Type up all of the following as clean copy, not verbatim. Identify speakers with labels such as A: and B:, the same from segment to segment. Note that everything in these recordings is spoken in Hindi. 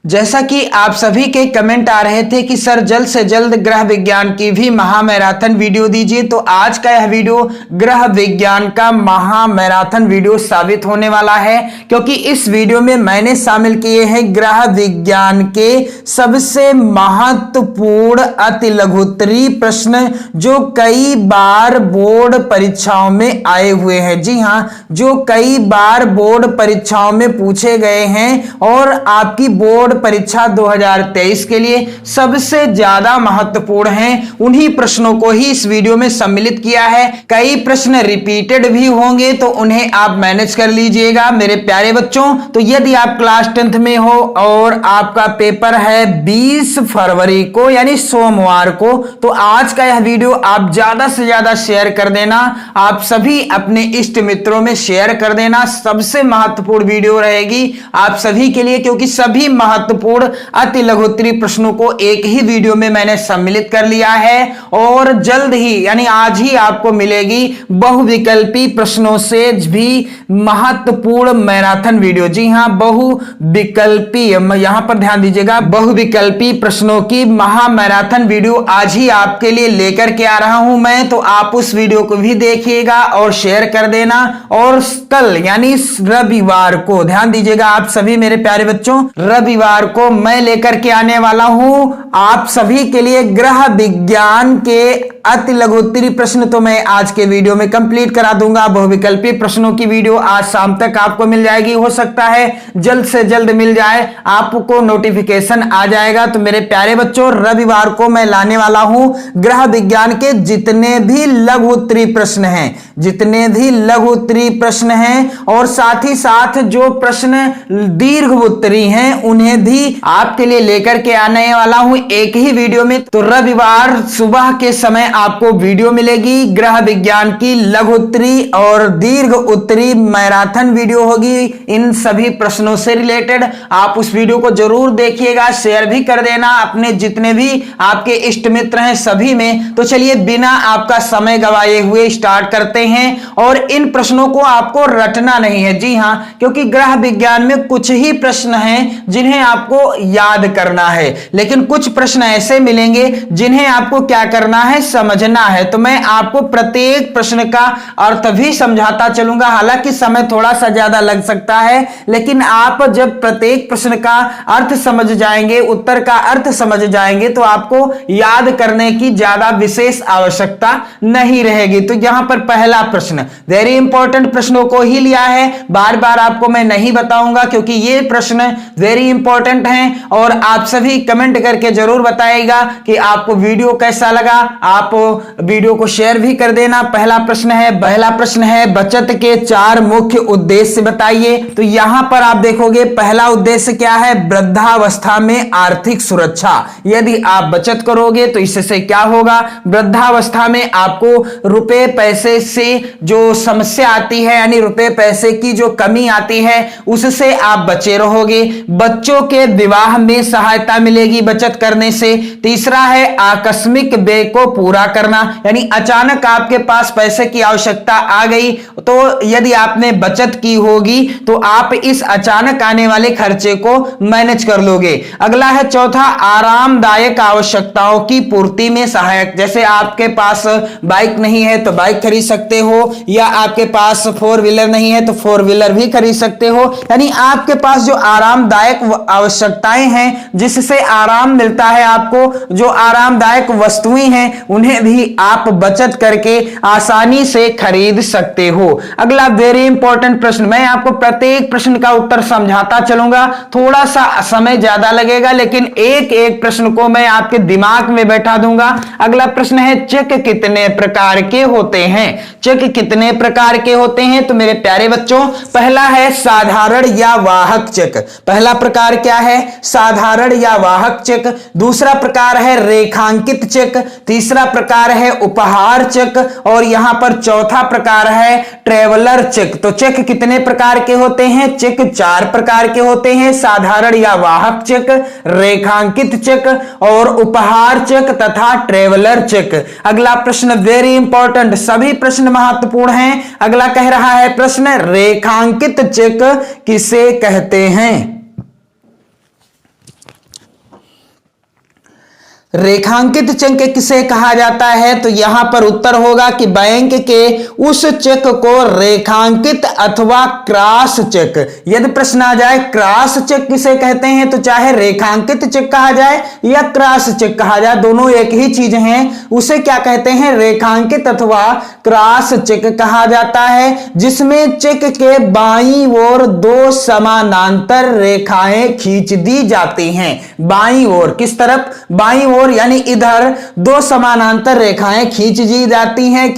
A: जैसा कि आप सभी के कमेंट आ रहे थे कि सर जल्द से जल्द ग्रह विज्ञान की भी महामैराथन वीडियो दीजिए, तो आज का यह वीडियो ग्रह विज्ञान का महामैराथन वीडियो साबित होने वाला है, क्योंकि इस वीडियो में मैंने शामिल किए हैं ग्रह विज्ञान के सबसे महत्वपूर्ण अति लघुत्तरीय प्रश्न जो कई बार बोर्ड परीक्षाओं में आए हुए हैं। जी हां, जो कई बार बोर्ड परीक्षाओं में पूछे गए हैं और आपकी बोर्ड परीक्षा 2023 के लिए सबसे ज्यादा महत्वपूर्ण हैं, उन्हीं प्रश्नों को ही इस वीडियो में सम्मिलित किया है। कई प्रश्न रिपीटेड भी होंगे तो उन्हें आप मैनेज कर लीजिएगा मेरे प्यारे बच्चों। तो यदि आप क्लास 10th में हो और आपका पेपर है 20 फरवरी को यानी सोमवार को, तो आज का यह वीडियो आप ज्यादा से ज्यादा शेयर कर देना, आप सभी अपने इष्ट मित्रों में शेयर कर देना। सबसे महत्वपूर्ण वीडियो रहेगी आप सभी के लिए, क्योंकि सभी महत्वपूर्ण अति लघुत्तरीय प्रश्नों को एक ही वीडियो में मैंने सम्मिलित कर लिया है और जल्द ही यानी आज ही आपको मिलेगी बहुविकल्पी प्रश्नों से भी महत्वपूर्ण मैराथन वीडियो। जी हां, बहुविकल्पी, यहां पर ध्यान दीजिएगा, बहुविकल्पी प्रश्नों की महामैराथन वीडियो आज ही आपके लिए लेकर के आ रहा हूं मैं, तो आप उस वीडियो को भी देखिएगा और शेयर कर देना। और कल यानी रविवार को, ध्यान दीजिएगा आप सभी मेरे प्यारे बच्चों, रविवार को मैं लेकर के आने वाला हूं आप सभी के लिए ग्रह विज्ञान के अति लघुत्तरीय प्रश्न। तो मैं आज के वीडियो में कंप्लीट करा दूंगा। बहुविकल्पी प्रश्नों की वीडियो आज शाम तक आपको मिल जाएगी, हो सकता है जल्द से जल्द मिल जाए, आपको नोटिफिकेशन आ जाएगा। तो मेरे प्यारे बच्चों, रविवार को मैं लाने वाला हूं ग्रह विज्ञान के जितने भी लघु उत्तरीय प्रश्न हैं, जितने भी लघु उत्तरीय प्रश्न हैं और साथ ही साथ जो प्रश्न दीर्घ उत्तरीय हैं उन्हें भी आपके लिए लेकर के आने वाला हूं एक ही वीडियो में। तो रविवार सुबह के समय आपको वीडियो मिलेगी, ग्रह विज्ञान की लघु उत्तरीय और दीर्घ उत्तरीय मैराथन वीडियो होगी इन सभी प्रश्नों से रिलेटेड। आप उस वीडियो को जरूर देखिएगा, शेयर भी कर देना अपने जितने भी आपके इष्ट मित्र हैं सभी में। तो चलिए बिना आपका समय गवाए हुए स्टार्ट करते हैं। और इन प्रश्नों को आपको रटना नहीं है, जी हां, क्योंकि ग्रह विज्ञान में कुछ ही प्रश्न हैं जिन्हें आपको याद करना है, लेकिन कुछ प्रश्न ऐसे मिलेंगे जिन्हें आपको क्या करना है, समझना है। तो मैं आपको प्रत्येक प्रश्न का अर्थ भी समझाता चलूंगा, हालांकि समय थोड़ा सा ज्यादा लग सकता है, लेकिन आप जब प्रत्येक प्रश्न का अर्थ समझ जाएंगे, उत्तर का अर्थ समझ जाएंगे, तो आपको याद करने की ज्यादा विशेष आवश्यकता नहीं रहेगी। तो यहां पर पहला प्रश्न, वेरी इंपॉर्टेंट प्रश्नों को ही लिया है, बार बार आपको मैं नहीं बताऊंगा क्योंकि ये प्रश्न वेरी इंपॉर्टेंट हैं। और आप सभी कमेंट करके जरूर बताइएगा कि आपको वीडियो कैसा लगा, आप वीडियो को शेयर भी कर देना। पहला प्रश्न है बचत के 4 मुख्य उद्देश्य बताइए। तो यहां पर आप देखोगे पहला उद्देश्य क्या है, वृद्धावस्था में आर्थिक सुरक्षा। यदि आप बचत करोगे तो इससे क्या होगा, वृद्धावस्था में आपको रुपए पैसे से जो समस्या आती है यानी रुपए पैसे की जो कमी आती है उससे आप बचे रहोगे। बच्चों के विवाह में सहायता मिलेगी बचत करने से। तीसरा है आकस्मिक व्यय को पूरा करना, यानी अचानक आपके पास पैसे की आवश्यकता आ गई तो यदि आपने बचत की होगी तो आप इस अचानक आने वाले खर्चे को मैनेज कर लोगे। अगला है चौथा, आरामदायक आवश्यकताओं की पूर्ति में सहायक, जैसे आपके पास बाइक नहीं है तो बाइक खरीद सकते हो, या आपके पास 4 व्हीलर नहीं है तो 4 व्हीलर भी खरीद सकते हो। यानी आपके पास जो आरामदायक आवश्यकताएं हैं जिससे आराम मिलता है आपको, जो आरामदायक वस्तुएं हैं उन्हें भी आप बचत करके आसानी से खरीद सकते हो। अगला वेरी इंपॉर्टेंट प्रश्न, मैं आपको प्रत्येक प्रश्न का उत्तर समझाता चलूंगा, थोड़ा सा समय ज्यादा लगेगा लेकिन एक एक प्रश्न को मैं आपके दिमाग में बैठा दूंगा। अगला प्रश्न है चेक कितने प्रकार के होते हैं। चेक कितने प्रकार के होते हैं, तो मेरे प्यारे बच्चों पहला है साधारण या वाहक चेक। पहला प्रकार क्या है, साधारण या वाहक चेक। दूसरा प्रकार है रेखांकित चेक। तीसरा प्रकार है उपहार चेक और यहां पर चौथा प्रकार है ट्रेवलर चेक। तो चेक कितने प्रकार के होते हैं, चेक 4 प्रकार के होते हैं, साधारण या वाहक चेक, रेखांकित चेक और उपहार चेक तथा ट्रेवलर चेक। अगला प्रश्न वेरी इंपॉर्टेंट, सभी प्रश्न महत्वपूर्ण हैं। अगला कह रहा है प्रश्न, रेखांकित चेक किसे कहते हैं। रेखांकित चेक किसे कहा जाता है? तो यहां पर उत्तर होगा कि बैंक के उस चेक को रेखांकित अथवा क्रॉस चेक। यदि प्रश्न आ जाए क्रॉस चेक किसे कहते हैं, तो चाहे रेखांकित चेक कहा जाए या क्रॉस चेक कहा जाए, दोनों एक ही चीज हैं। उसे क्या कहते हैं? रेखांकित अथवा क्रॉस चेक कहा जाता है, जिसमें चेक के बाईं ओर दो समानांतर रेखाएं खींच दी जाती हैं। बाईं ओर किस तरफ? बाईं ओर यानी इधर दो समानांतर रेखाएं खींच दी जाती हैं,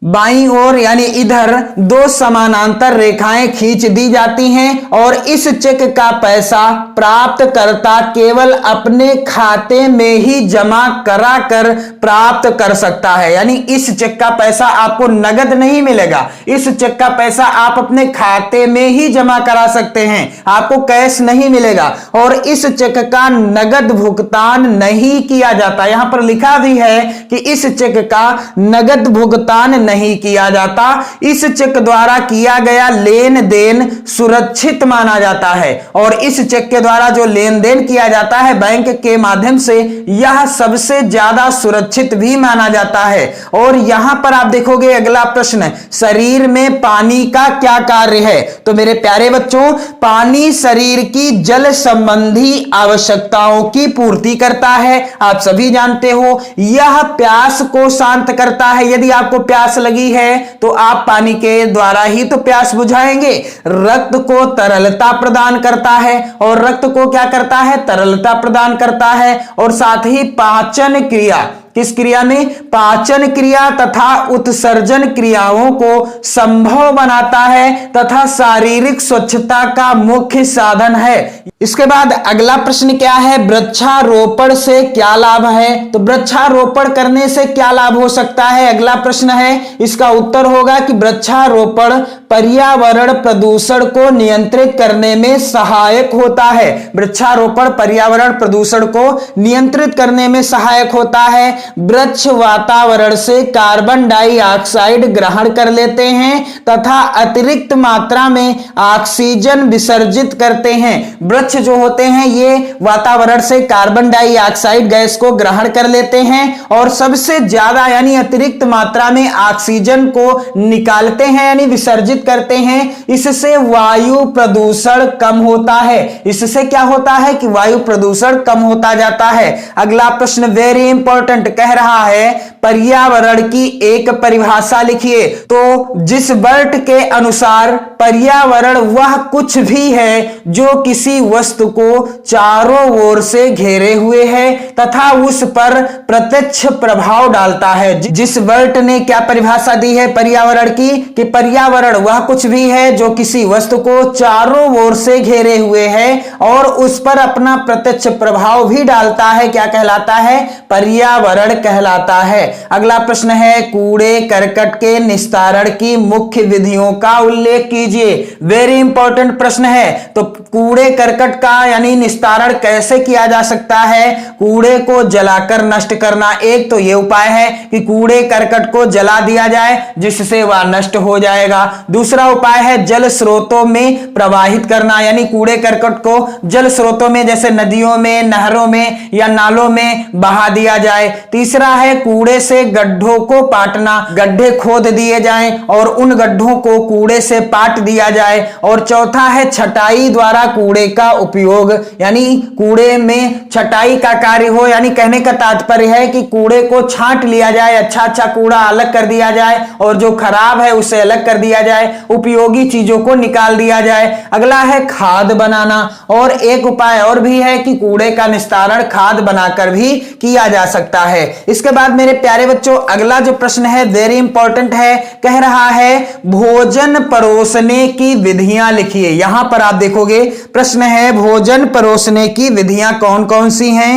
A: बाईं ओर यानी इधर दो समानांतर रेखाएं खींच दी जाती हैं और इस चेक का पैसा प्राप्तकर्ता केवल अपने खाते में ही जमा कराकर प्राप्त कर सकता है। यानी इस चेक का पैसा आपको नगद नहीं मिलेगा, इस चेक का पैसा आप अपने खाते में ही जमा करा सकते हैं, आपको कैश नहीं मिलेगा और इस चेक का नगद भुगतान नहीं किया जाता। यहां पर लिखा भी है कि इस चेक का नगद भुगतान नहीं किया जाता। इस चेक द्वारा किया गया लेन देन सुरक्षित माना जाता है और इस चेक के द्वारा जो लेन देन किया जाता है बैंक के माध्यम से, यह सबसे ज्यादा सुरक्षित भी माना जाता है। और यहां पर आप देखोगे अगला प्रश्न, शरीर में पानी का क्या कार्य है? तो मेरे प्यारे बच्चों, पानी शरीर की जल संबंधी आवश्यकताओं की पूर्ति करता है। आप सभी जानते हो यह प्यास को शांत करता है। यदि आपको प्यास लगी है तो आप पानी के द्वारा ही तो प्यास बुझाएंगे। रक्त को तरलता प्रदान करता है और रक्त को क्या करता है? तरलता प्रदान करता है और साथ ही पाचन क्रिया, किस क्रिया में? पाचन क्रिया तथा उत्सर्जन क्रियाओं को संभव बनाता है तथा शारीरिक स्वच्छता का मुख्य साधन है। इसके बाद अगला प्रश्न क्या है? वृक्षारोपण से क्या लाभ है? तो वृक्षारोपण करने से क्या लाभ हो सकता है? अगला प्रश्न है, इसका उत्तर होगा कि वृक्षारोपण पर्यावरण प्रदूषण को नियंत्रित करने में सहायक होता है। वृक्षारोपण पर्यावरण प्रदूषण को नियंत्रित करने में सहायक होता है। वृक्ष वातावरण से कार्बन डाइऑक्साइड ग्रहण कर लेते हैं तथा अतिरिक्त मात्रा में ऑक्सीजन विसर्जित करते हैं। वृक्ष जो होते हैं ये वातावरण से कार्बन डाइऑक्साइड गैस को ग्रहण कर लेते हैं और सबसे ज्यादा यानी अतिरिक्त मात्रा में ऑक्सीजन को निकालते हैं यानी विसर्जित करते हैं। इससे वायु प्रदूषण कम होता है। इससे क्या होता है कि वायु प्रदूषण कम होता जाता है। अगला प्रश्न वेरी इंपॉर्टेंट, कह रहा है पर्यावरण की एक परिभाषा लिखिए। तो जिस वर्ट के अनुसार पर्यावरण वह कुछ भी है जो किसी वस्तु को चारों ओर से घेरे हुए है तथा उस पर प्रत्यक्ष प्रभाव डालता है। जिस वर्ट ने क्या परिभाषा दी है पर्यावरण की? कि पर्यावरण वह कुछ भी है जो किसी वस्तु को चारों ओर से घेरे हुए है और उस पर अपना प्रत्यक्ष प्रभाव भी डालता है। क्या कहलाता है? पर्यावरण कहलाता है। अगला प्रश्न है कूड़े करकट के निस्तारण की मुख्य विधियों का उल्लेख कीजिए। वेरी इंपॉर्टेंट प्रश्न है। तो कूड़े करकट का यानी निस्तारण कैसे किया जा सकता है? कूड़े को जलाकर नष्ट करना एक तो यह उपाय है कि कूड़े करकट को जला दिया जाए जिससे वह नष्ट हो जाएगा। दूसरा उपाय है जल स्रोतों में प्रवाहित करना यानी कूड़े करकट को जल स्रोतों में जैसे नदियों में, नहरों में या नालों में बहा दिया जाए। तीसरा है कूड़े से गड्ढों को पाटना, गड्ढे खोद दिए जाएं और उन गड्ढों को कूड़े से पाट दिया जाए। और चौथा है छटाई द्वारा कूड़े का उपयोग यानी कूड़े में छटाई का कार्य हो। यानी कहने का तात्पर्य है कि कूड़े को छांट लिया जाए, अच्छा कूड़ा अलग कर दिया जाए और जो खराब है उसे अलग कर दिया जाए, उपयोगी चीजों को निकाल दिया जाए। अगला है खाद बनाना और एक उपाय और भी है कि कूड़े का निस्तारण खाद बनाकर भी किया जा सकता है। इसके बाद मेरे प्यारे बच्चों अगला जो प्रश्न है वेरी इंपॉर्टेंट है, कह रहा है भोजन परोसने की विधियां लिखिए। यहां पर आप देखोगे प्रश्न है भोजन परोसने की विधियां कौन कौन सी हैं?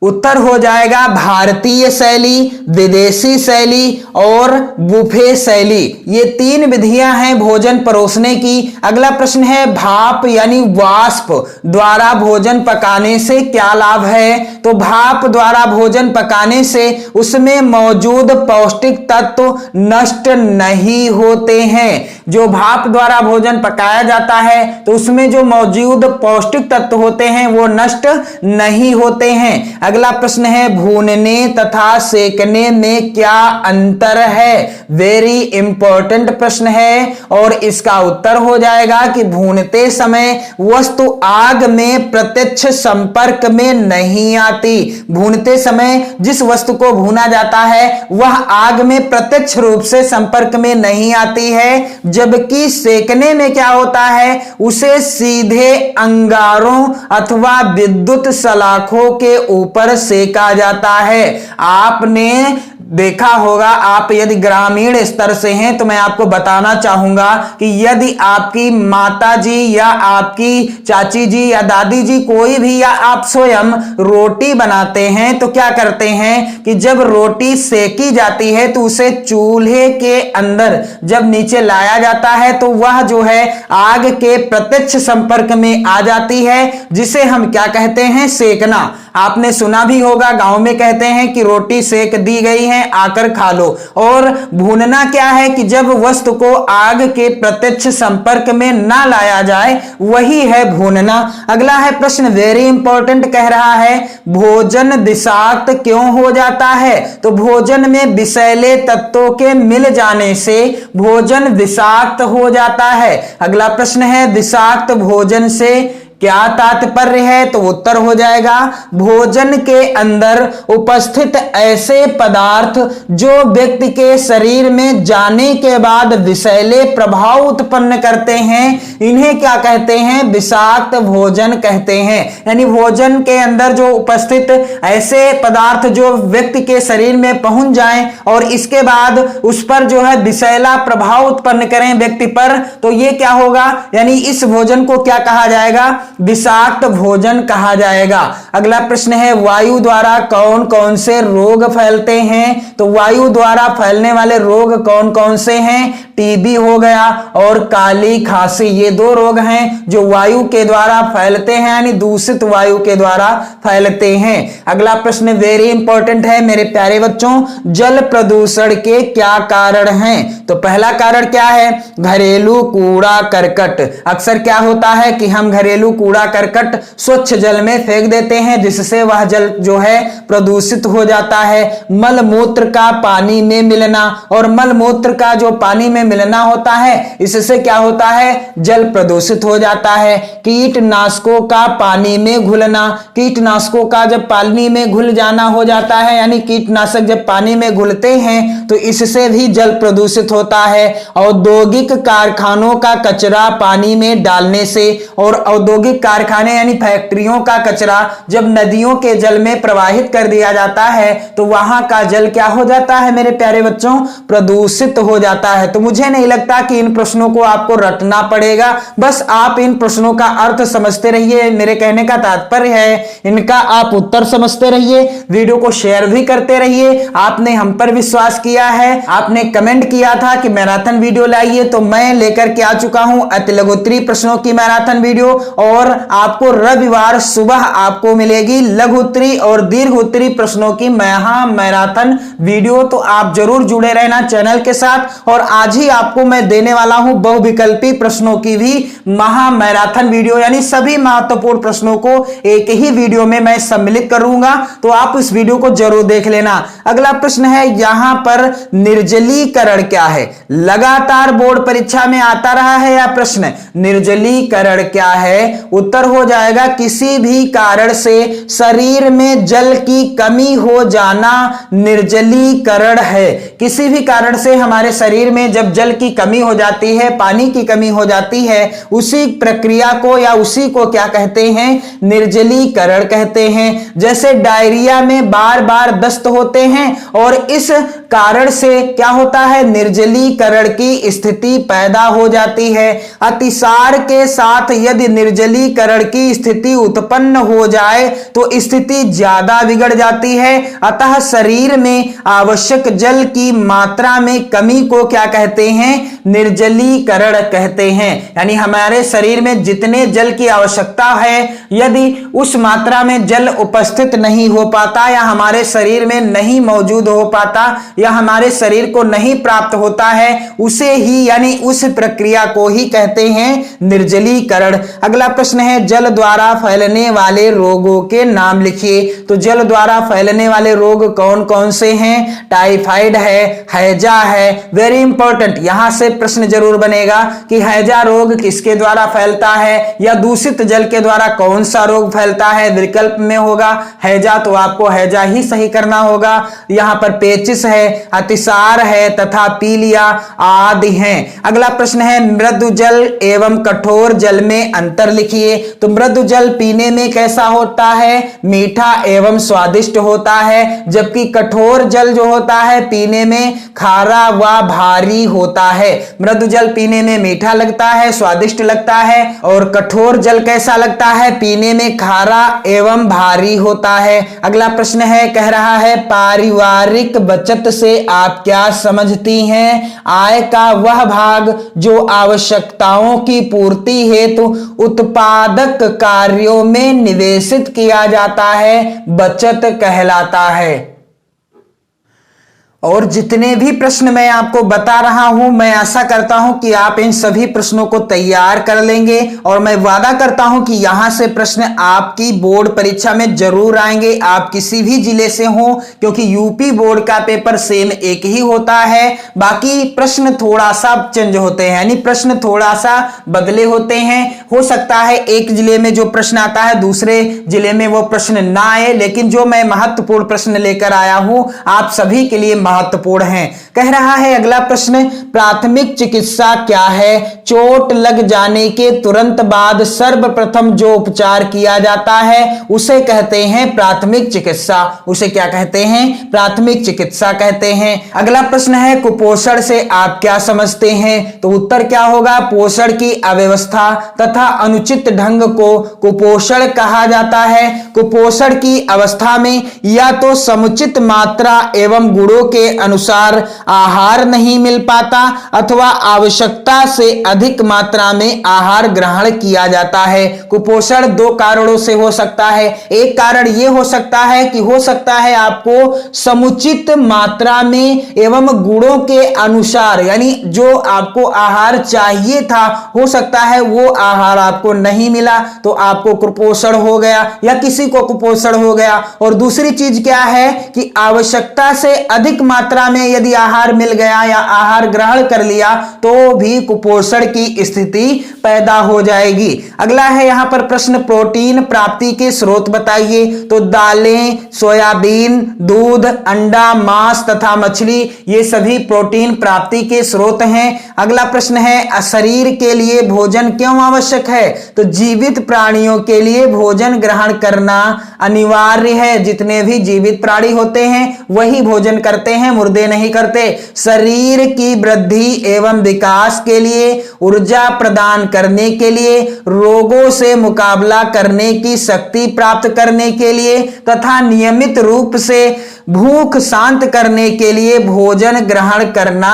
A: उत्तर हो जाएगा भारतीय शैली, विदेशी शैली और बुफे शैली। ये 3 विधियां हैं भोजन परोसने की। अगला प्रश्न है भाप यानी वाष्प द्वारा भोजन पकाने से क्या लाभ है? तो भाप द्वारा भोजन पकाने से उसमें मौजूद पौष्टिक तत्व नष्ट नहीं होते हैं। जो भाप द्वारा भोजन पकाया जाता है तो उसमें जो मौजूद पौष्टिक तत्व होते हैं वो नष्ट नहीं होते हैं। अगला प्रश्न है भूनने तथा सेकने में क्या अंतर है? वेरी इंपॉर्टेंट प्रश्न है और इसका उत्तर हो जाएगा कि भूनते समय वस्तु आग में प्रत्यक्ष संपर्क में नहीं आती। भूनते समय जिस वस्तु को भूना जाता है वह आग में प्रत्यक्ष रूप से संपर्क में नहीं आती है, जबकि सेकने में क्या होता है, उसे सीधे अंगारों अथवा विद्युत सलाखों के ऊपर सेका जाता है। आपने देखा होगा, आप यदि ग्रामीण स्तर से हैं तो मैं आपको बताना चाहूंगा कि यदि आपकी माता जी या आपकी चाची जी या दादी जी कोई भी या आप स्वयं रोटी बनाते हैं तो क्या करते हैं कि जब रोटी सेकी जाती है तो उसे चूल्हे के अंदर जब नीचे लाया जाता है तो वह जो है आग के प्रत्यक्ष संपर्क में आ जाती है, जिसे हम क्या कहते हैं, सेकना। आपने सुना भी होगा, गांव में कहते हैं कि रोटी सेक दी गई है आकर खा लो। और भूनना क्या है कि जब वस्तु को आग के प्रत्यक्ष संपर्क में ना लाया जाए वही है भूनना। अगला है प्रश्न वेरी इंपॉर्टेंट, कह रहा है भोजन विषाक्त क्यों हो जाता है? तो भोजन में विषैले तत्वों के मिल जाने से भोजन विषाक्त हो जाता है। अगला प्रश्न है विषाक्त भोजन से क्या तात्पर्य है? तो उत्तर हो जाएगा भोजन के अंदर उपस्थित ऐसे पदार्थ जो व्यक्ति के शरीर में जाने के बाद विषैले प्रभाव उत्पन्न करते हैं, इन्हें क्या कहते हैं, विषाक्त भोजन कहते हैं। यानी भोजन के अंदर जो उपस्थित ऐसे पदार्थ जो व्यक्ति के शरीर में पहुंच जाएं और इसके बाद उस पर जो है विषैला प्रभाव उत्पन्न करें व्यक्ति पर, तो ये क्या होगा, यानी इस भोजन को क्या कहा जाएगा, विषाक्त भोजन कहा जाएगा। अगला प्रश्न है वायु द्वारा कौन कौन से रोग फैलते हैं? तो वायु द्वारा फैलने वाले रोग कौन कौन से हैं? टीबी हो गया और काली खांसी, ये 2 रोग हैं जो वायु के द्वारा फैलते हैं, यानी दूषित वायु के द्वारा फैलते हैं। अगला प्रश्न वेरी इंपॉर्टेंट है मेरे प्यारे बच्चों, जल प्रदूषण के क्या कारण हैं? तो पहला कारण क्या है, घरेलू कूड़ा करकट। अक्सर क्या होता है कि हम घरेलू कूड़ा करकट स्वच्छ जल में फेंक देते हैं, जिससे वह जल जो है प्रदूषित हो जाता है। मल मूत्र का पानी में मिलना, और मल मूत्र का जो पानी में मिलना होता है इससे क्या होता है, जल प्रदूषित हो जाता है। कीटनाशकों का पानी में घुलना, कीटनाशकों का जब पानी में घुल जाना हो जाता है, यानी कीटनाशक जब पानी में घुलते हैं तो इससे भी जल प्रदूषित होता है। औद्योगिक कारखानों का कचरा पानी में डालने से, और औद्योगिक कारखाने यानी फैक्ट्रियों का कचरा जब नदियों के जल में प्रवाहित कर दिया जाता है तो वहां का जल क्या हो जाता है मेरे प्यारे बच्चों, प्रदूषित हो जाता है। तो मुझे नहीं लगता कि इन प्रश्नों को आपको रटना पड़ेगा, बस आप इन प्रश्नों का अर्थ समझते रहिए। मेरे कहने का तात्पर्य है इनका आप उत्तर समझते रहिए, वीडियो को शेयर भी करते रहिए। आपने हम पर विश्वास किया है, आपने कमेंट किया था कि मैराथन वीडियो लाइए, तो मैं लेकर के आ चुका हूं अति लघु उत्तरीय प्रश्नों की मैराथन वीडियो। और आपको रविवार सुबह आपको मिलेगी लघु उत्तरीय और दीर्घ उत्तरीय प्रश्नों की मैराथन वीडियो। तो आप जरूर जुड़े रहना चैनल के साथ। और आज ही आपको मैं देने वाला हूं बहुविकल्पी प्रश्नों की भी मैराथन वीडियो, यानी सभी महत्वपूर्ण प्रश्नों को एक ही वीडियो में मैं सम्मिलित करूंगा, तो आप इस वीडियो को जरूर देख लेना। अगला प्रश्न है यहां पर निर्जलीकरण क्या है? लगातार बोर्ड परीक्षा में आता रहा है यह प्रश्न, निर्जलीकरण क्या है? उत्तर हो जाएगा किसी भी कारण से शरीर में जल की कमी हो जाना निर्जलीकरण है। किसी भी कारण से हमारे शरीर में जब जल की कमी हो जाती है, पानी की कमी हो जाती है, उसी प्रक्रिया को या उसी को क्या कहते हैं, निर्जलीकरण कहते हैं। जैसे डायरिया में बार बार दस्त होते हैं और इस कारण से क्या होता है, निर्जलीकरण की स्थिति पैदा हो जाती है। अतिसार के साथ यदि निर्जलीकरण निर्जलीकरण की स्थिति उत्पन्न हो जाए तो स्थिति ज्यादा बिगड़ जाती है। अतः शरीर में आवश्यक जल की मात्रा में कमी को क्या कहते हैं? निर्जलीकरण कहते हैं। यानी हमारे शरीर में जितने जल की आवश्यकता है यदि उस मात्रा में जल उपस्थित नहीं हो पाता या हमारे शरीर में नहीं मौजूद हो पाता या हमारे शरीर को नहीं प्राप्त होता है, उसे ही यानी उस प्रक्रिया को ही कहते हैं निर्जलीकरण। अगला प्रश्न है जल द्वारा फैलने वाले रोगों के नाम लिखिए। तो जल द्वारा फैलने वाले रोग कौन कौन से हैं? टाइफाइड है, हैजा है। वेरी इंपॉर्टेंट, यहां से प्रश्न जरूर बनेगा कि हैजा रोग किसके द्वारा फैलता है या दूषित जल के द्वारा कौन सा रोग फैलता है? विकल्प में होगा हैजा, तो आपको हैजा ही सही करना होगा। यहां पर पेचिस है, अतिसार है तथा पीलिया आदि हैं। अगला प्रश्न है मृदु जल एवं कठोर जल में अंतर लिखिए। तो मृदु जल पीने में कैसा होता है? मीठा एवं स्वादिष्ट होता है, जबकि कठोर जल जो होता है पीने में खारा व भारी होता है। मृदु जल पीने में मीठा लगता है, स्वादिष्ट लगता है, और कठोर जल कैसा लगता है? पीने में खारा एवं भारी होता है। अगला प्रश्न है कह रहा है पारिवारिक बचत से आप क्या समझती हैं? आय का वह भाग जो आवश्यकताओं की पूर्ति हेतु उत्पादक कार्यों में निवेशित किया जाता है बचत कहलाता है। और जितने भी प्रश्न मैं आपको बता रहा हूं, मैं आशा करता हूं कि आप इन सभी प्रश्नों को तैयार कर लेंगे और मैं वादा करता हूं कि यहां से प्रश्न आपकी बोर्ड परीक्षा में जरूर आएंगे। आप किसी भी जिले से हो, क्योंकि यूपी बोर्ड का पेपर सेम एक ही होता है, बाकी प्रश्न थोड़ा सा चेंज होते हैं, यानी प्रश्न थोड़ा सा बदले होते हैं। हो सकता है एक जिले में जो प्रश्न आता है दूसरे जिले में वो प्रश्न ना आए, लेकिन जो मैं महत्वपूर्ण प्रश्न लेकर आया हूं आप सभी के लिए महत्वपूर्ण है। कह रहा है अगला प्रश्न प्राथमिक चिकित्सा क्या है? चोट लग जाने के तुरंत बाद सर्वप्रथम जो उपचार किया जाता है उसे कहते हैं प्राथमिक चिकित्सा। उसे क्या कहते हैं? प्राथमिक चिकित्सा कहते हैं। अगला प्रश्न है कुपोषण से आप क्या समझते हैं? तो उत्तर क्या होगा? पोषण की अव्यवस्था तथा अनुचित ढंग को कुपोषण कहा जाता है। कुपोषण की अवस्था में या तो समुचित मात्रा एवं गुणों के अनुसार आहार नहीं मिल पाता अथवा आवश्यकता से अधिक मात्रा में आहार ग्रहण किया जाता है। कुपोषण दो कारणों से हो सकता है। एक कारण यह हो सकता है कि हो सकता है आपको समुचित मात्रा में एवं गुणों के अनुसार, यानी जो आपको आहार चाहिए था हो सकता है वो आहार आपको नहीं मिला तो आपको कुपोषण हो गया या किसी को कुपोषण हो गया। और दूसरी चीज क्या है कि आवश्यकता से अधिक मात्रा में यदि आहार मिल गया या आहार ग्रहण कर लिया तो भी कुपोषण की स्थिति पैदा हो जाएगी। अगला है यहां पर प्रश्न प्रोटीन प्राप्ति के स्रोत बताइए। तो दालें, सोयाबीन, दूध, अंडा, मांस तथा मछली ये सभी प्रोटीन प्राप्ति के स्रोत हैं। अगला प्रश्न है शरीर के लिए भोजन क्यों आवश्यक है? तो जीवित प्राणियों के लिए भोजन ग्रहण करना अनिवार्य है। जितने भी जीवित प्राणी होते हैं वही भोजन करते हैं, मुर्दे नहीं करते। शरीर की वृद्धि एवं विकास के लिए, ऊर्जा प्रदान करने के लिए, रोगों से मुकाबला करने की शक्ति प्राप्त करने के लिए तथा नियमित रूप से भूख शांत करने के लिए भोजन ग्रहण करना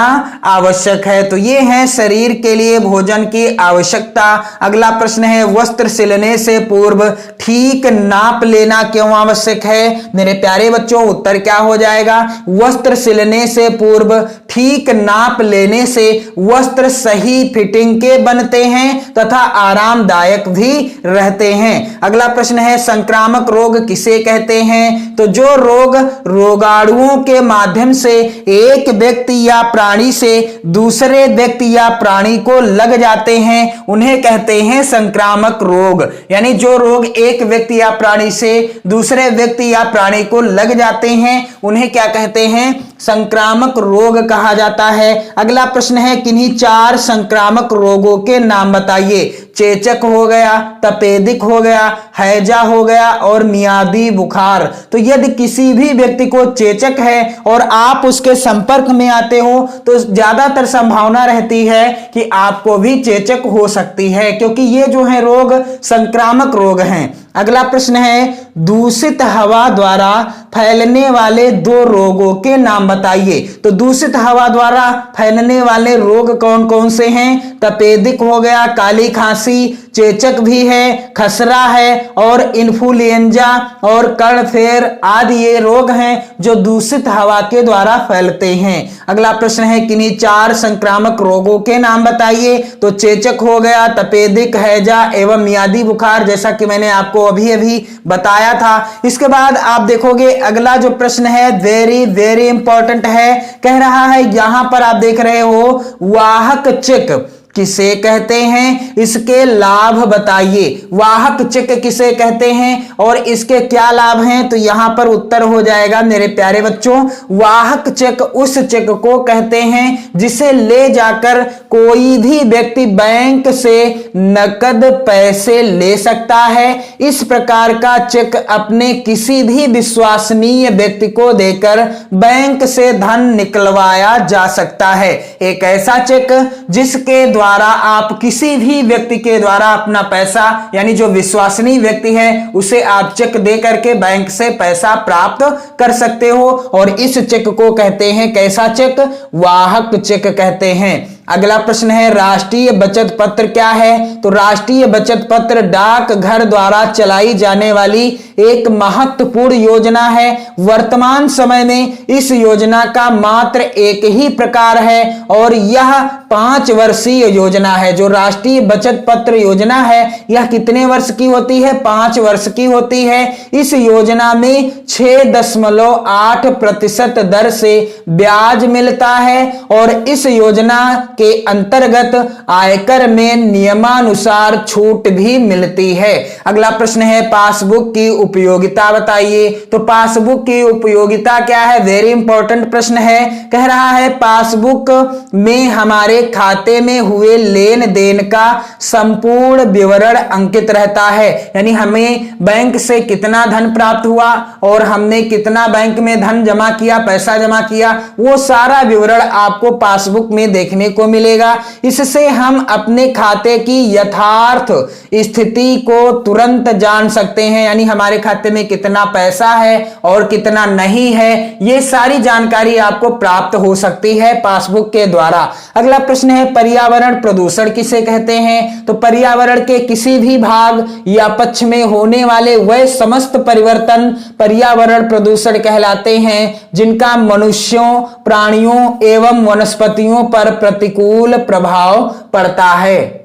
A: आवश्यक है। तो ये है शरीर के लिए भोजन की आवश्यकता। अगला प्रश्न है वस्त्र सिलने से पूर्व ठीक नाप लेना क्यों आवश्यक है? मेरे प्यारे बच्चों उत्तर क्या हो जाएगा? वस्त्र सिलने से पूर्व ठीक नाप लेने से वस्त्र सही फिटिंग के बनते हैं तथा आरामदायक भी रहते हैं। अगला प्रश्न है संक्रामक रोग किसे कहते हैं? तो जो रोग रोगाणुओं के माध्यम से एक व्यक्ति या प्राणी से दूसरे व्यक्ति या प्राणी को लग जाते हैं उन्हें कहते हैं संक्रामक रोग। यानी जो रोग एक व्यक्ति या प्राणी से दूसरे व्यक्ति या प्राणी को लग जाते हैं उन्हें क्या कहते हैं? संक्रामक रोग कहा जाता है। अगला प्रश्न है किन्हीं 4 संक्रामक रोगों के नाम बताइए। चेचक हो गया, तपेदिक हो गया, हैजा हो गया और मियादी बुखार। तो यदि किसी भी व्यक्ति को चेचक है और आप उसके संपर्क में आते हो तो ज्यादातर संभावना रहती है कि आपको भी चेचक हो सकती है, क्योंकि ये जो है रोग संक्रामक रोग हैं। अगला प्रश्न है दूषित हवा द्वारा फैलने वाले 2 रोगों के नाम बताइए। तो दूषित हवा द्वारा फैलने वाले रोग कौन कौन से हैं? तपेदिक हो गया, काली खांसी, चेचक भी है, खसरा है और इन्फ्लुएंजा और कर्णफेर आदि ये रोग हैं जो दूषित हवा के द्वारा फैलते हैं। अगला प्रश्न है किन्हीं 4 संक्रामक रोगों के नाम बताइए। तो चेचक हो गया, तपेदिक, हैजा एवं मियादी बुखार, जैसा कि मैंने आपको अभी अभी बताया था। इसके बाद आप देखोगे अगला जो प्रश्न है वेरी वेरी इंपॉर्टेंट है। कह रहा है यहां पर आप देख रहे हो वाहक चिक किसे कहते हैं, इसके लाभ बताइए। वाहक चिक किसे कहते हैं और इसके क्या लाभ हैं? तो यहां पर उत्तर हो जाएगा मेरे प्यारे बच्चों, वाहक चिक उस चिक को कहते हैं जिसे ले जाकर कोई भी व्यक्ति बैंक से नकद पैसे ले सकता है। इस प्रकार का चेक अपने किसी भी विश्वसनीय व्यक्ति को देकर बैंक से धन निकलवाया जा सकता है। एक ऐसा चेक जिसके द्वारा आप किसी भी व्यक्ति के द्वारा अपना पैसा, यानी जो विश्वसनीय व्यक्ति है उसे आप चेक दे करके बैंक से पैसा प्राप्त कर सकते हो, और इस चेक को कहते हैं कैसा चेक? वाहक चेक कहते हैं। अगला प्रश्न है राष्ट्रीय बचत पत्र क्या है? तो राष्ट्रीय बचत पत्र डाक घर द्वारा चलाई जाने वाली एक महत्वपूर्ण योजना है। वर्तमान समय में इस योजना का मात्र एक ही प्रकार है और यह 5 वर्षीय योजना है। जो राष्ट्रीय बचत पत्र योजना है यह कितने वर्ष की होती है? 5 वर्ष की होती है। इस योजना में 6.8% दर से ब्याज मिलता है और इस योजना के अंतर्गत आयकर में नियमानुसार छूट भी मिलती है। अगला प्रश्न है पासबुक की उपयोगिता बताइए। तो पासबुक की उपयोगिता क्या है? वेरी इंपॉर्टेंट प्रश्न है। कह रहा है पासबुक में हमारे खाते में हुए लेन देन का संपूर्ण विवरण अंकित रहता है, यानी हमें बैंक से कितना धन प्राप्त हुआ और हमने कितना बैंक में धन जमा किया, पैसा जमा किया, वो सारा विवरण आपको पासबुक में देखने को मिलेगा। इससे हम अपने खाते की यथार्थ स्थिति को तुरंत जान सकते हैं, यानी हमारे खाते में कितना पैसा है और कितना नहीं है, ये सारी जानकारी आपको प्राप्त हो सकती है पासबुक के द्वारा। अगला प्रश्न है पर्यावरण प्रदूषण किसे कहते हैं? तो पर्यावरण के किसी भी भाग या पक्ष में होने वाले वह समस्त परिवर्तन पर्यावरण प्रदूषण कहलाते हैं जिनका मनुष्यों, प्राणियों एवं वनस्पतियों पर प्रतिकूल प्रभाव पड़ता है।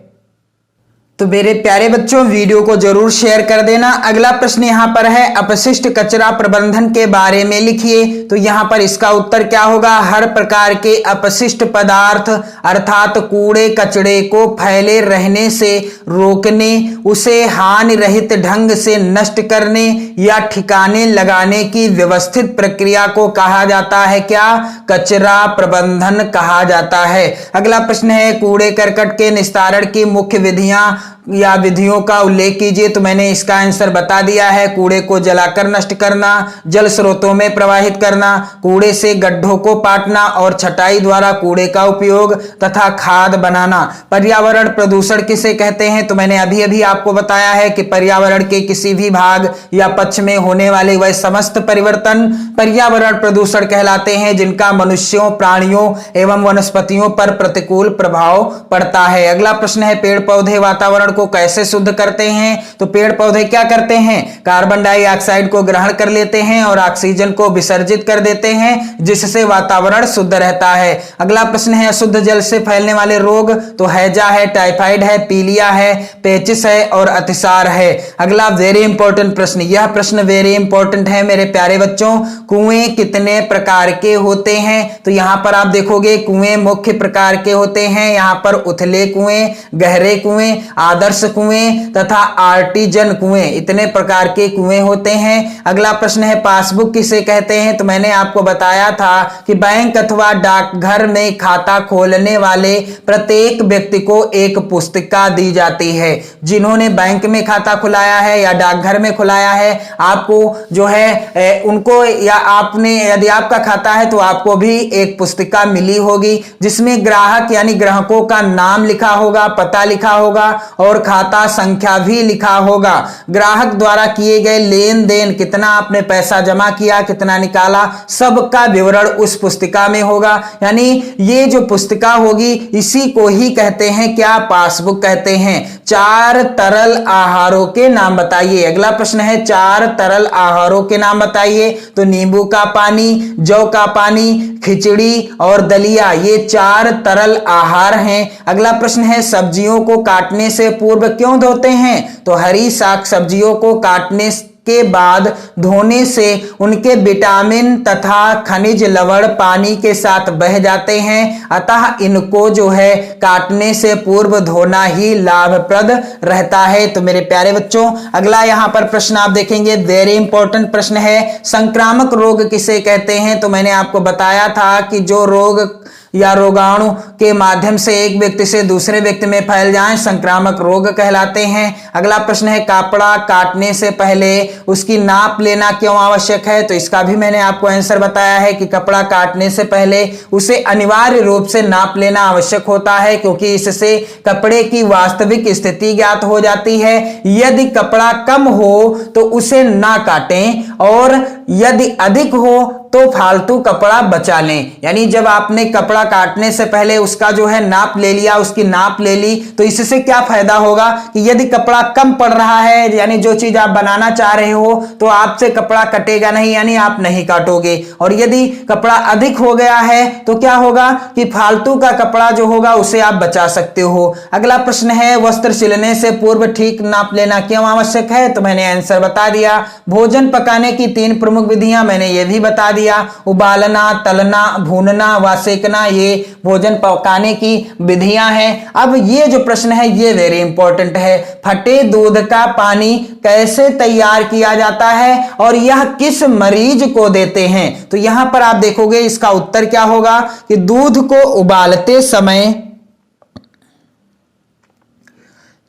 A: तो मेरे प्यारे बच्चों वीडियो को जरूर शेयर कर देना। अगला प्रश्न यहां पर है अपशिष्ट कचरा प्रबंधन के बारे में लिखिए। तो यहां पर इसका उत्तर क्या होगा? हर प्रकार के अपशिष्ट पदार्थ अर्थात कूड़े कचड़े को फैले रहने से रोकने, उसे हानि रहित ढंग से नष्ट करने या ठिकाने लगाने की व्यवस्थित प्रक्रिया को कहा जाता है क्या? कचरा प्रबंधन कहा जाता है। अगला प्रश्न है कूड़े करकट के निस्तारण की मुख्य विधियां या विधियों का उल्लेख कीजिए। तो मैंने इसका आंसर बता दिया है। कूड़े को जलाकर नष्ट करना, जल स्रोतों में प्रवाहित करना, कूड़े से गड्ढों को पाटना और छटाई द्वारा कूड़े का उपयोग तथा खाद बनाना। पर्यावरण प्रदूषण किसे कहते हैं? तो मैंने अभी अभी आपको बताया है कि पर्यावरण के किसी भी भाग या पक्ष में होने वाले वह समस्त परिवर्तन पर्यावरण प्रदूषण कहलाते हैं जिनका मनुष्यों, प्राणियों एवं वनस्पतियों पर प्रतिकूल प्रभाव पड़ता है। अगला प्रश्न है पेड़ पौधे वातावरण को कैसे शुद्ध करते हैं? तो पेड़ पौधे क्या करते हैं? कार्बन डाइऑक्साइड को ग्रहण कर लेते हैं और ऑक्सीजन को विसर्जित कर देते हैं, जिससे वातावरण शुद्ध रहता है। अगला प्रश्न है अशुद्ध जल से फैलने वाले रोग। तो हैजा है, टाइफाइड है, पीलिया है, पेचिस है और अतिसार है। अगला वेरी इंपॉर्टेंट प्रश्न, यह प्रश्न वेरी इंपॉर्टेंट है मेरे प्यारे बच्चों। कुएं कितने प्रकार के होते हैं? तो यहां पर आप देखोगे कुएं मुख्य प्रकार के होते हैं। यहां पर उथले कुएं, गहरे कुएं, आदर्श कुएं तथा आर्टिजन कुएं, इतने प्रकार के कुएं होते हैं। अगला प्रश्न है पासबुक किसे कहते हैं? तो मैंने आपको बताया था कि बैंक अथवा डाकघर में खाता खोलने वाले प्रत्येक व्यक्ति को एक पुस्तिका दी जाती है। जिन्होंने बैंक में खाता खुलाया है या डाकघर में खुलाया है, आपको जो है उनको, या आपने यदि आपका खाता है तो आपको भी एक पुस्तिका मिली होगी जिसमें ग्राहक यानी ग्राहकों का नाम लिखा होगा, पता लिखा होगा और खाता संख्या भी लिखा होगा। ग्राहक द्वारा किए गए लेन देन, कितना आपने पैसा जमा किया, कितना निकाला, सबका विवरण उस पुस्तिका में होगा। यानी ये जो पुस्तिका होगी इसी को ही कहते हैं क्या? पासबुक कहते हैं। 4 तरल आहारों के नाम बताइए। अगला प्रश्न है 4 तरल आहारों के नाम बताइए। तो नींबू का पानी, जौ का पानी, खिचड़ी और दलिया, ये 4 तरल आहार हैं। अगला प्रश्न है सब्जियों को काटने से पूर्व क्यों धोते हैं? तो हरी साग सब्जियों को काटने के बाद धोने से उनके विटामिन तथा खनिज लवण पानी के साथ बह जाते हैं, अतः इनको जो है काटने से पूर्व धोना ही लाभप्रद रहता है। तो मेरे प्यारे बच्चों, अगला यहां पर प्रश्न आप देखेंगे, वेरी इंपॉर्टेंट प्रश्न है, संक्रामक रोग किसे कहते हैं? तो मैंने आपको बताया था कि जो रोग या रोगाणु के माध्यम से एक व्यक्ति से दूसरे व्यक्ति में फैल जाएं, संक्रामक रोग कहलाते हैं। अगला प्रश्न है कपड़ा काटने से पहले उसकी नाप लेना क्यों आवश्यक है? तो इसका भी मैंने आपको आंसर बताया है कि कपड़ा काटने से पहले उसे अनिवार्य रूप से नाप लेना आवश्यक होता है, क्योंकि इससे कपड़े की वास्तविक स्थिति ज्ञात हो जाती है। यदि कपड़ा कम हो तो उसे ना काटें, और यदि अधिक हो तो फालतू कपड़ा बचा लें। यानी जब आपने कपड़ा काटने से पहले उसका जो है नाप ले लिया, उसकी नाप ले ली, तो इससे क्या फायदा होगा कि यदि कपड़ा कम पड़ रहा है, यानी जो चीज आप बनाना चाह रहे हो, तो आपसे कपड़ा कटेगा नहीं, यानी आप नहीं काटोगे। और यदि कपड़ा अधिक हो गया है तो क्या होगा कि फालतू का कपड़ा जो होगा उसे आप बचा सकते हो। अगला प्रश्न है वस्त्र सिलने से पूर्व ठीक नाप लेना क्यों आवश्यक है? तो मैंने आंसर बता दिया। भोजन पकाने की 3 प्रमुख विधियां मैंने ये भी बता दिया, उबालना, तलना, भूनना व सेकना, ये भोजन पकाने की विधियां हैं। अब ये जो प्रश्न है ये वेरी इंपॉर्टेंट है, फटे दूध का पानी कैसे तैयार किया जाता है और यह किस मरीज को देते हैं? तो यहां पर आप देखोगे इसका उत्तर क्या होगा कि दूध को उबालते समय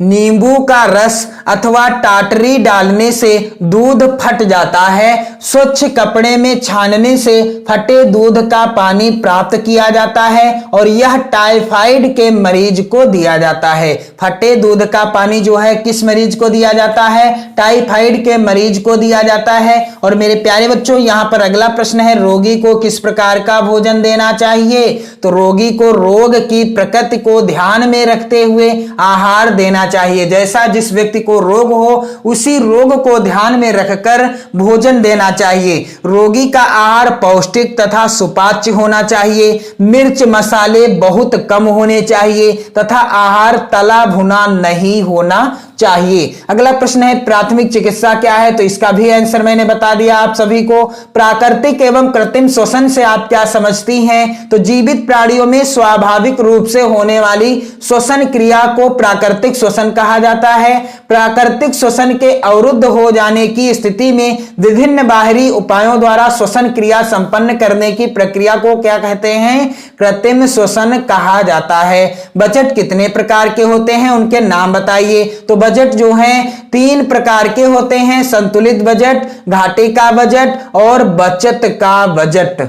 A: नींबू का रस अथवा टाटरी डालने से दूध फट जाता है। स्वच्छ कपड़े में छानने से फटे दूध का पानी प्राप्त किया जाता है और यह टाइफाइड के मरीज को दिया जाता है। फटे दूध का पानी जो है किस मरीज को दिया जाता है? टाइफाइड के मरीज को दिया जाता है। और मेरे प्यारे बच्चों, यहां पर अगला प्रश्न है रोगी को किस प्रकार का भोजन देना चाहिए? तो रोगी को रोग की प्रकृति को ध्यान में रखते हुए आहार देना चाहिए। जैसा जिस व्यक्ति को रोग हो उसी रोग को ध्यान में रखकर भोजन देना चाहिए। रोगी का आहार पौष्टिक तथा सुपाच्य होना चाहिए। मिर्च मसाले बहुत कम होने चाहिए तथा आहार तला भुना नहीं होना चाहिए। अगला प्रश्न है प्राथमिक चिकित्सा क्या है? तो इसका भी आंसर मैंने बता दिया आप सभी को। प्राकृतिक एवं कृत्रिम श्वसन से आप क्या समझती हैं? तो जीवित प्राणियों में स्वाभाविक रूप से होने वाली श्वसन क्रिया को प्राकृतिक श्वसन कहा जाता है। प्राकृतिक श्वसन के अवरुद्ध हो जाने की स्थिति में विभिन्न बाहरी उपायों द्वारा श्वसन क्रिया संपन्न करने की प्रक्रिया को क्या कहते हैं? कृत्रिम श्वसन कहा जाता है। बजट कितने प्रकार के होते हैं, उनके नाम बताइए? तो बजट जो है 3 प्रकार के होते हैं, संतुलित बजट, घाटे का बजट और बचत का बजट।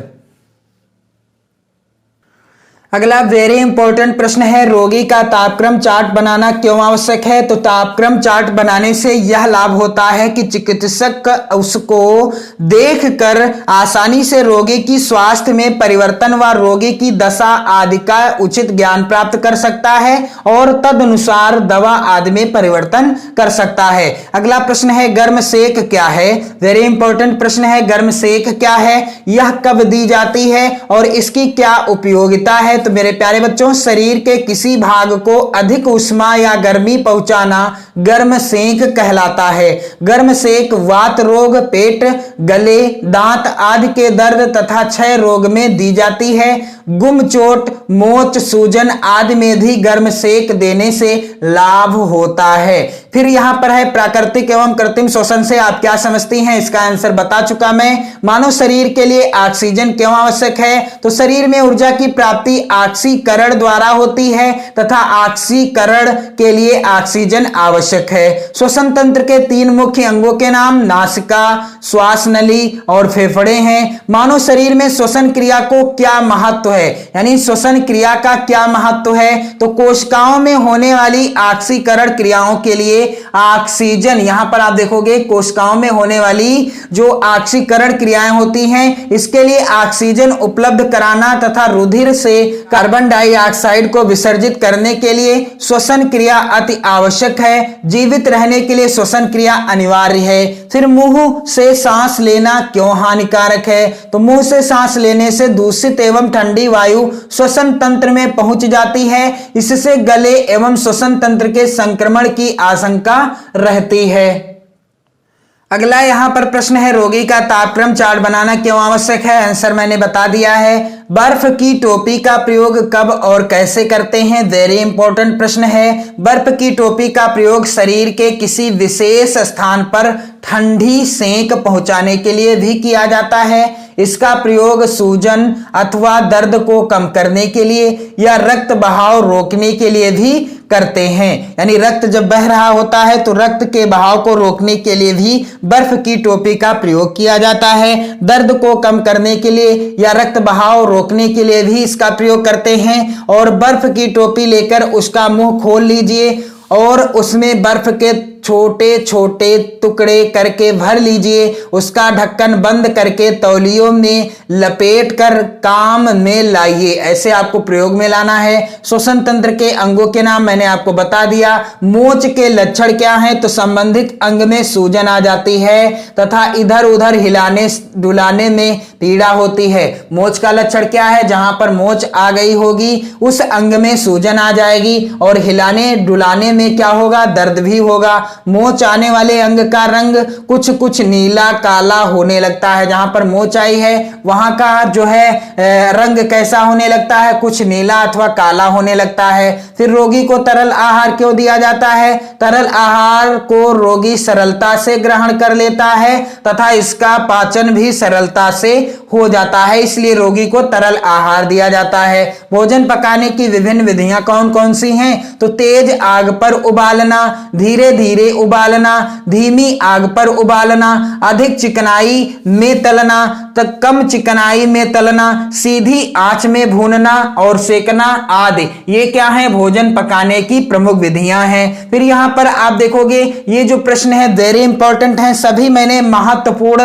A: अगला वेरी इंपॉर्टेंट प्रश्न है रोगी का तापक्रम चार्ट बनाना क्यों आवश्यक है? तो तापक्रम चार्ट बनाने से यह लाभ होता है कि चिकित्सक उसको देखकर आसानी से रोगी की स्वास्थ्य में परिवर्तन व रोगी की दशा आदि का उचित ज्ञान प्राप्त कर सकता है और तदनुसार दवा आदि में परिवर्तन कर सकता है। अगला प्रश्न है गर्म सेक क्या है? वेरी इंपॉर्टेंट प्रश्न है, गर्म सेक क्या है, यह कब दी जाती है और इसकी क्या उपयोगिता है? तो मेरे प्यारे बच्चों, शरीर के किसी भाग को अधिक उष्मा या गर्मी पहुंचाना गर्म सेक कहलाता है। गर्म सेक वात रोग, पेट, गले, दांत आदि के दर्द तथा क्षय रोग में दी जाती है। गुम, चोट, मोच, सूजन आदि में भी गर्म सेक देने से लाभ होता है। फिर यहां पर है प्राकृतिक एवं कृत्रिम श्वसन से आप क्या समझती हैं, इसका आंसर बता चुका मैं। मानव शरीर के लिए ऑक्सीजन क्यों आवश्यक है, तो शरीर में ऊर्जा की प्राप्ति ऑक्सीकरण द्वारा होती है तथा ऑक्सीकरण के लिए ऑक्सीजन आवश्यक है। श्वसन तंत्र के 3 मुख्य अंगों के नाम नासिका, श्वास नली और फेफड़े हैं। मानव शरीर में श्वसन क्रिया को क्या महत्व है, यानी श्वसन क्रिया का क्या महत्व है, तो कोशिकाओं में होने वाली ऑक्सीकरण क्रियाओं के लिए ऑक्सीजन, यहां पर आप देखोगे कोशिकाओं में होने वाली जो ऑक्सीकरण क्रियाएं होती हैं, इसके लिए ऑक्सीजन उपलब्ध कराना तथा रुधिर से कार्बन डाइऑक्साइड को विसर्जित करने के लिए श्वसन क्रिया अति आवश्यक है। जीवित रहने के लिए श्वसन क्रिया अनिवार्य है। फिर मुंह से सांस लेना क्यों हानिकारक है, तो मुंह से सांस लेने से दूषित एवं ठंडी वायु श्वसन तंत्र में पहुंच जाती है। इससे गले एवं श्वसन तंत्र के संक्रमण की आशंका रहती है। अगला यहां पर प्रश्न है, रोगी का तापक्रम चार्ट बनाना क्यों आवश्यक है, आंसर मैंने बता दिया है। बर्फ की टोपी का प्रयोग कब और कैसे करते हैं, वेरी इंपॉर्टेंट प्रश्न है। बर्फ की टोपी का प्रयोग शरीर के किसी विशेष स्थान पर ठंडी सेंक पहुंचाने के लिए भी किया जाता है। इसका प्रयोग सूजन अथवा दर्द को कम करने के लिए या रक्त बहाव रोकने के लिए भी करते हैं, यानी रक्त जब बह रहा होता है तो रक्त के बहाव को रोकने के लिए भी बर्फ की टोपी का प्रयोग किया जाता है। दर्द को कम करने के लिए या रक्त बहाव रोकने के लिए भी इसका प्रयोग करते हैं। और बर्फ की टोपी लेकर उसका मुंह खोल लीजिए और उसमें बर्फ के छोटे छोटे टुकड़े करके भर लीजिए। उसका ढक्कन बंद करके तौलियों में लपेट कर काम में लाइए। ऐसे आपको प्रयोग में लाना है। श्वसन तंत्र के अंगों के नाम मैंने आपको बता दिया। मोच के लक्षण क्या हैं, तो संबंधित अंग में सूजन आ जाती है तथा इधर उधर हिलाने डुलाने में पीड़ा होती है। मोच का लक्षण क्या है, जहां पर मोच आ गई होगी उस अंग में सूजन आ जाएगी और हिलाने डुलाने में क्या होगा, दर्द भी होगा। मोच आने वाले अंग का रंग कुछ कुछ नीला काला होने लगता है। जहां पर मोच आई है वहां का जो है रंग कैसा होने लगता है, कुछ नीला अथवा काला होने लगता है। फिर रोगी को तरल आहार क्यों दिया जाता है, तरल आहार को रोगी सरलता से ग्रहण कर लेता है तथा इसका पाचन भी सरलता से हो जाता है, इसलिए रोगी को तरल आहार दिया जाता है। भोजन पकाने की विभिन्न विधियां कौन कौन सी हैं, तो तेज आग पर उबालना, धीरे धीरे उबालना, धीमी आग पर उबालना, अधिक चिकनाई में तलना, तक कम चिकनाई में तलना, सीधी आंच में भूनना और सेकना आदि, ये क्या है, भोजन पकाने की प्रमुख विधियां हैं। फिर यहां पर आप देखोगे ये जो प्रश्न है वेरी इंपॉर्टेंट है, सभी मैंने महत्वपूर्ण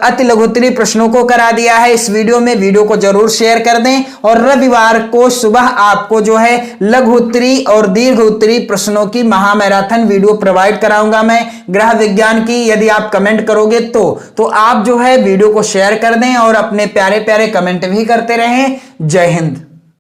A: अति लघुत्तरीय प्रश्नों को करा दिया है इस वीडियो में। वीडियो को जरूर शेयर कर दें और रविवार को सुबह आपको जो है लघु उत्तरीय और दीर्घ उत्तरीय प्रश्नों की महामैराथन वीडियो प्रोवाइड कराऊंगा मैं ग्रह विज्ञान की। यदि आप कमेंट करोगे तो आप जो है वीडियो को शेयर कर दें और अपने प्यारे प्यारे कमेंट भी करते रहें। जय हिंद।